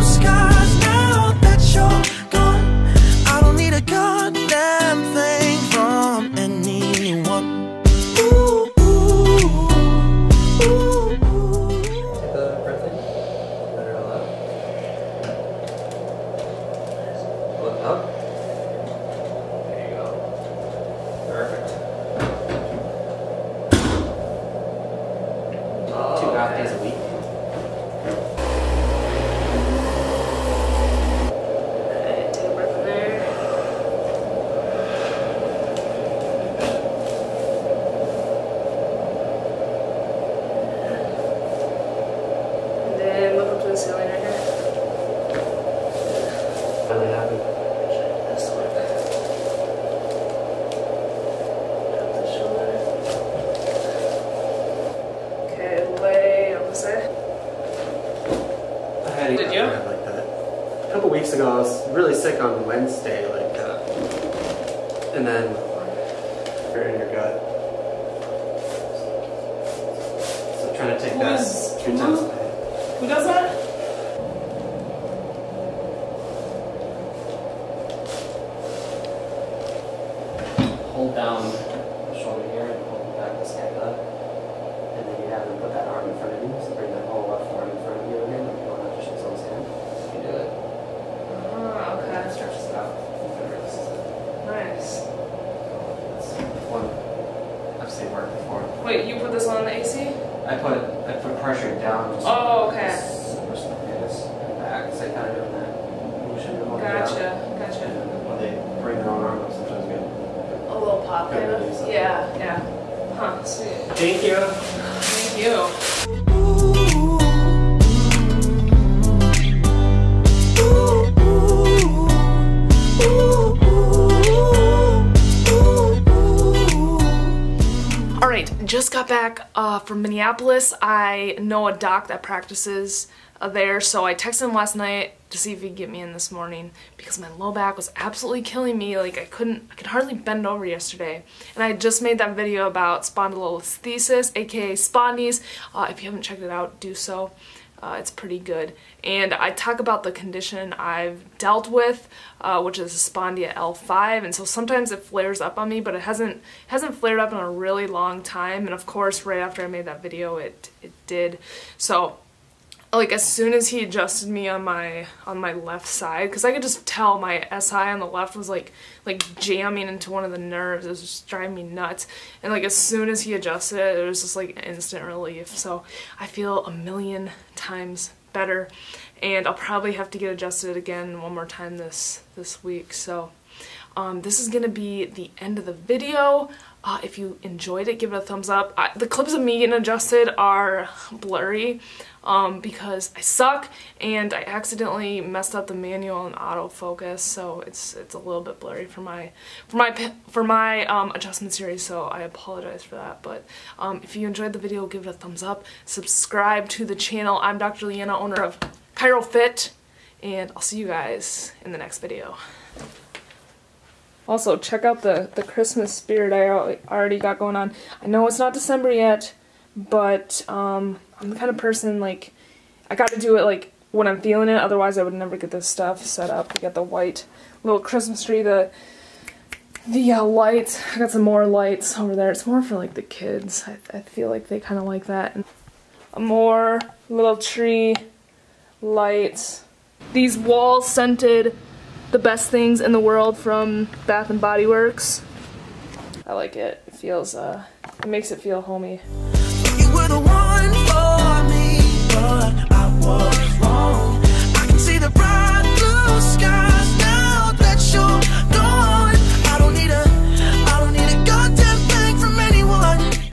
blue skies now that you're gone. I don't need a goddamn thing from anyone. Ooh, ooh, ooh, ooh. The birthday? Let her all out. Look up. There you go. Perfect. 2.5 days a week. Alright, take a breath in there. And then look up to the ceiling right here. Really happy. This one. Drop the shoulder. Okay, lay on the side. I had Did you? like that. A couple weeks ago, I was really sick on Wednesday, and then you're in your gut. So I'm trying to take that 3 times a day. Who does that? Hold down the shoulder here and hold it back the scapula. And then you have them put that arm in front of you. So bring that whole left arm in front of you again. Like you don't have to shake someone's hand. You can do it. Oh, okay. That stretches it out. Nice. That's one I've seen work before. Wait, you put this on the AC? I put pressure down. Just Oh, okay. Push the hands and back. So kind of doing that motion. Gotcha, And gotcha. then when they bring their own arm up, sometimes good. A little pop, kind of. Yeah, yeah. Huh, sweet. Thank you. Thank you. Alright, just got back from Minneapolis. I know a doc that practices there, so I texted him last night to see if he'd get me in this morning because my low back was absolutely killing me. Like I could hardly bend over yesterday. And I just made that video about spondylolisthesis, aka spondies. If you haven't checked it out, do so. It's pretty good. And I talk about the condition I've dealt with, which is spondia L5, and so sometimes it flares up on me, but it hasn't flared up in a really long time, and of course right after I made that video it did. So like as soon as he adjusted me on my left side, because I could just tell my SI on the left was like jamming into one of the nerves. It was just driving me nuts. And like as soon as he adjusted it, it was just like instant relief. So I feel a million times better, and I'll probably have to get adjusted again one more time this week. So this is gonna be the end of the video. If you enjoyed it, give it a thumbs up. The clips of me getting adjusted are blurry because I suck and I accidentally messed up the manual and autofocus, so it's a little bit blurry for my adjustment series. So I apologize for that. But if you enjoyed the video, give it a thumbs up. Subscribe to the channel. I'm Dr. Leanna, owner of ChiroFit, and I'll see you guys in the next video. Also, check out the Christmas spirit I already got going on. I know it's not December yet, but I'm the kind of person, like, I gotta do it, like, when I'm feeling it, otherwise I would never get this stuff set up. We got the white little Christmas tree, the lights. I got some more lights over there. It's more for, like, the kids. I feel like they kind of like that. And more little tree lights. These wall-scented the best things in the world from Bath and Body Works. I like it. It feels, it makes it feel homey.